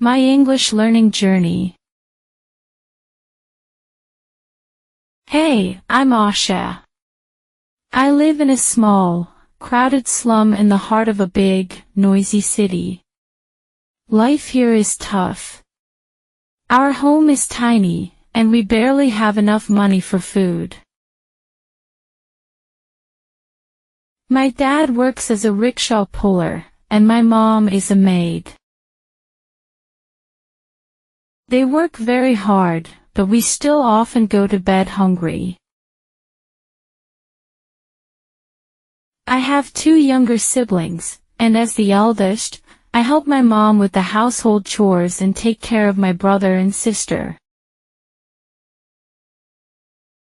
My English learning journey. Hey, I'm Asha. I live in a small, crowded slum in the heart of a big, noisy city. Life here is tough. Our home is tiny, and we barely have enough money for food. My dad works as a rickshaw puller, and my mom is a maid. They work very hard, but we still often go to bed hungry. I have two younger siblings, and as the eldest, I help my mom with the household chores and take care of my brother and sister.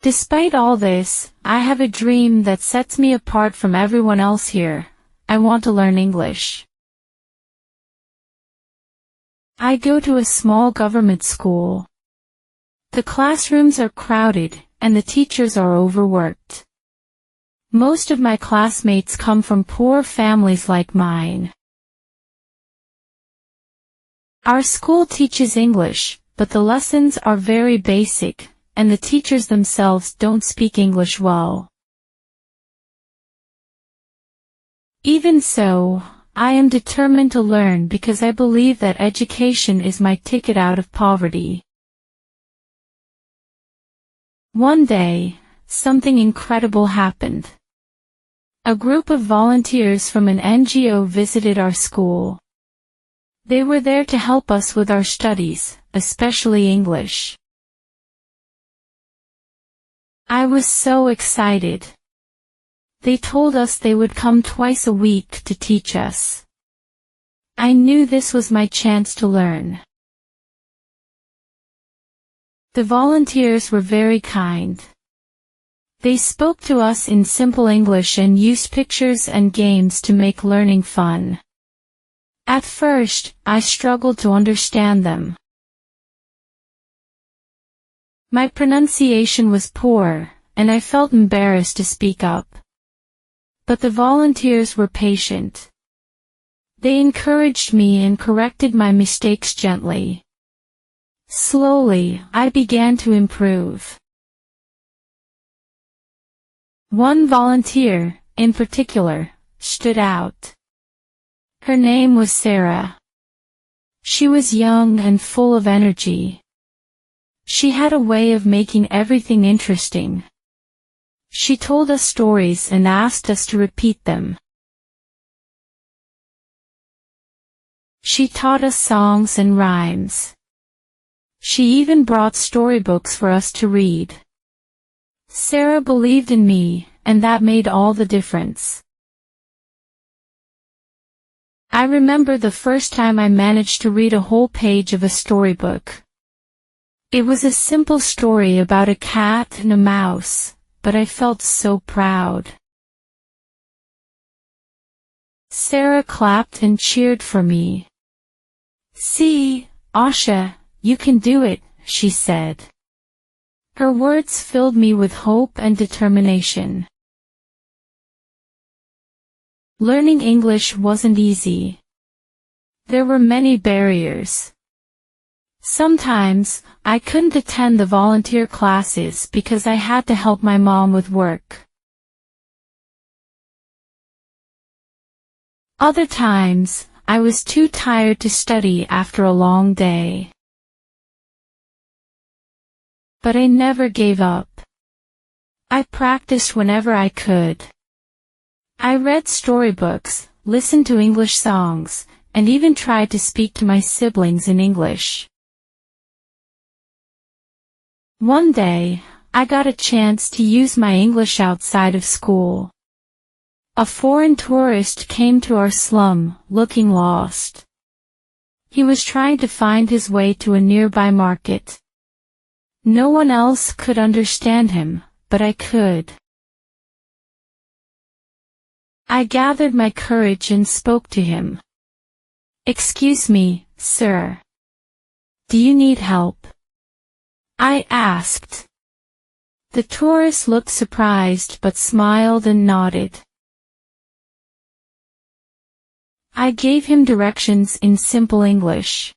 Despite all this, I have a dream that sets me apart from everyone else here. I want to learn English. I go to a small government school. The classrooms are crowded, and the teachers are overworked. Most of my classmates come from poor families like mine. Our school teaches English, but the lessons are very basic, and the teachers themselves don't speak English well. Even so, I am determined to learn because I believe that education is my ticket out of poverty. One day, something incredible happened. A group of volunteers from an NGO visited our school. They were there to help us with our studies, especially English. I was so excited. They told us they would come twice a week to teach us. I knew this was my chance to learn. The volunteers were very kind. They spoke to us in simple English and used pictures and games to make learning fun. At first, I struggled to understand them. My pronunciation was poor, and I felt embarrassed to speak up. But the volunteers were patient. They encouraged me and corrected my mistakes gently. Slowly, I began to improve. One volunteer, in particular, stood out. Her name was Sarah. She was young and full of energy. She had a way of making everything interesting. She told us stories and asked us to repeat them. She taught us songs and rhymes. She even brought storybooks for us to read. Sarah believed in me, and that made all the difference. I remember the first time I managed to read a whole page of a storybook. It was a simple story about a cat and a mouse, but I felt so proud. Sarah clapped and cheered for me. "See, Asha, you can do it," she said. Her words filled me with hope and determination. Learning English wasn't easy. There were many barriers. Sometimes, I couldn't attend the volunteer classes because I had to help my mom with work. Other times, I was too tired to study after a long day. But I never gave up. I practiced whenever I could. I read storybooks, listened to English songs, and even tried to speak to my siblings in English. One day, I got a chance to use my English outside of school. A foreign tourist came to our slum, looking lost. He was trying to find his way to a nearby market. No one else could understand him, but I could. I gathered my courage and spoke to him. "Excuse me, sir. Do you need help?" I asked. The tourist looked surprised but smiled and nodded. I gave him directions in simple English.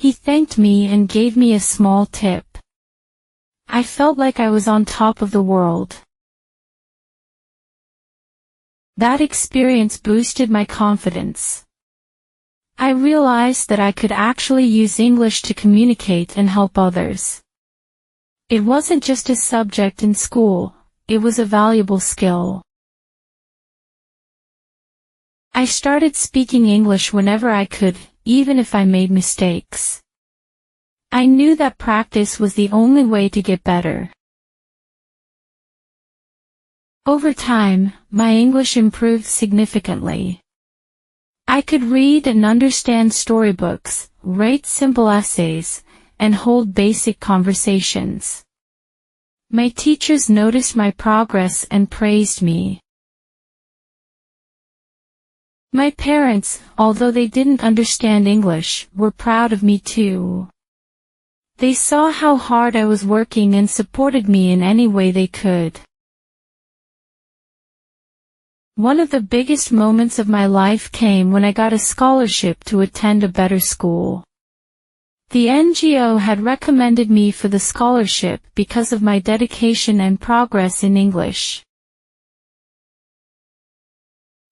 He thanked me and gave me a small tip. I felt like I was on top of the world. That experience boosted my confidence. I realized that I could actually use English to communicate and help others. It wasn't just a subject in school, it was a valuable skill. I started speaking English whenever I could, even if I made mistakes. I knew that practice was the only way to get better. Over time, my English improved significantly. I could read and understand storybooks, write simple essays, and hold basic conversations. My teachers noticed my progress and praised me. My parents, although they didn't understand English, were proud of me too. They saw how hard I was working and supported me in any way they could. One of the biggest moments of my life came when I got a scholarship to attend a better school. The NGO had recommended me for the scholarship because of my dedication and progress in English.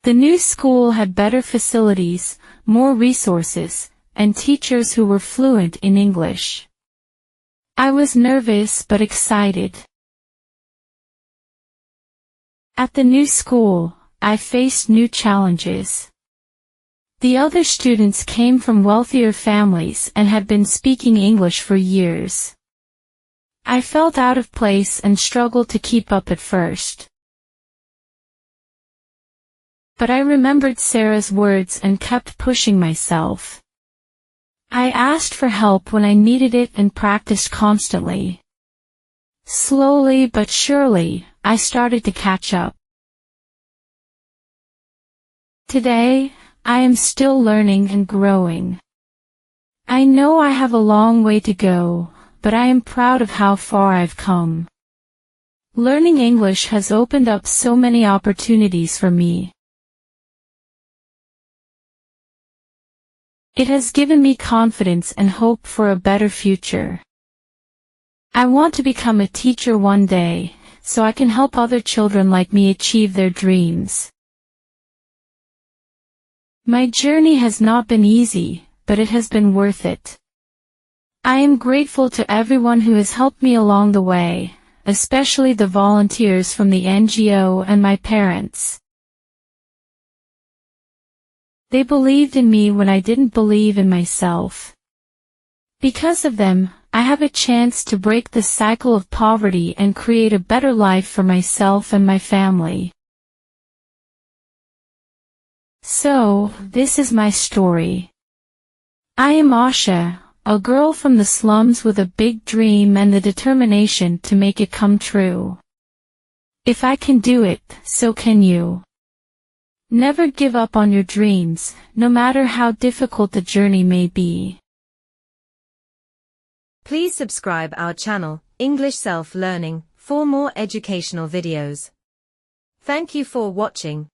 The new school had better facilities, more resources, and teachers who were fluent in English. I was nervous but excited. At the new school, I faced new challenges. The other students came from wealthier families and had been speaking English for years. I felt out of place and struggled to keep up at first. But I remembered Sarah's words and kept pushing myself. I asked for help when I needed it and practiced constantly. Slowly but surely, I started to catch up. Today, I am still learning and growing. I know I have a long way to go, but I am proud of how far I've come. Learning English has opened up so many opportunities for me. It has given me confidence and hope for a better future. I want to become a teacher one day, so I can help other children like me achieve their dreams. My journey has not been easy, but it has been worth it. I am grateful to everyone who has helped me along the way, especially the volunteers from the NGO and my parents. They believed in me when I didn't believe in myself. Because of them, I have a chance to break the cycle of poverty and create a better life for myself and my family. So, this is my story. I am Asha, a girl from the slums with a big dream and the determination to make it come true. If I can do it, so can you. Never give up on your dreams, no matter how difficult the journey may be. Please subscribe our channel, English Self-Learning, for more educational videos. Thank you for watching.